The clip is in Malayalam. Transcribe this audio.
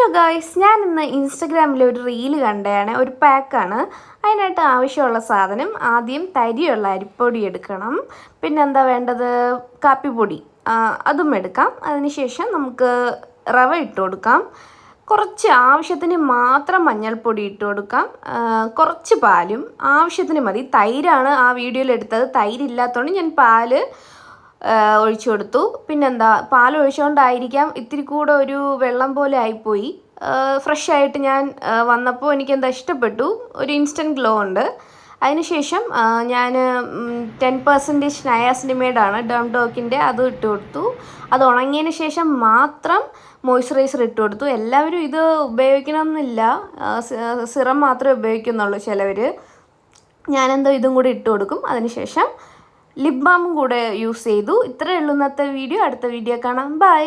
ഹലോ ഗായ്സ്, ഞാൻ ഇന്ന് ഇൻസ്റ്റഗ്രാമിൽ ഒരു റീല് കണ്ടതാണ്. ഒരു പാക്കാണ്. അതിനായിട്ട് ആവശ്യമുള്ള സാധനം ആദ്യം തരിയുള്ള അരിപ്പൊടി എടുക്കണം. പിന്നെന്താ വേണ്ടത്, കാപ്പിപ്പൊടി, അതും എടുക്കാം. അതിനുശേഷം നമുക്ക് റവ ഇട്ട് കൊടുക്കാം. കുറച്ച് ആവശ്യത്തിന് മാത്രം മഞ്ഞൾപ്പൊടി ഇട്ട് കൊടുക്കാം. കുറച്ച് പാലും ആവശ്യത്തിന് മതി. തൈരാണ് ആ വീഡിയോയിൽ എടുത്തത്. തൈരില്ലാത്തതുകൊണ്ട് ഞാൻ പാല് ഒഴിച്ചു കൊടുത്തു. പിന്നെന്താ, പാൽ ഒഴിച്ചുകൊണ്ടായിരിക്കാം ഇത്തിരി കൂടെ ഒരു വെള്ളം പോലെ ആയിപ്പോയി. ഫ്രഷ് ആയിട്ട് ഞാൻ വന്നപ്പോൾ എനിക്കെന്താ ഇഷ്ടപ്പെട്ടു. ഒരു ഇൻസ്റ്റൻറ്റ് ഗ്ലോ ഉണ്ട്. അതിനുശേഷം ഞാൻ 10% നയാസിനിമേഡാണ് ഡോക്കിൻ്റെ, അത് ഇട്ട് കൊടുത്തു. അത് ഉണങ്ങിയതിന് ശേഷം മാത്രം മോയ്സ്ചറൈസർ ഇട്ട് കൊടുത്തു. എല്ലാവരും ഇത് ഉപയോഗിക്കണമെന്നില്ല, സിറം മാത്രമേ ഉപയോഗിക്കുന്നുള്ളൂ ചിലവർ. ഞാനെന്തോ ഇതും കൂടി ഇട്ട് കൊടുക്കും. അതിനുശേഷം ലിപ് ബാമും കൂടെ യൂസ് ചെയ്തു. ഇത്രയേ ഉള്ളൂ ഇന്നത്തെ വീഡിയോ. അടുത്ത വീഡിയോ കാണാം. ബൈ.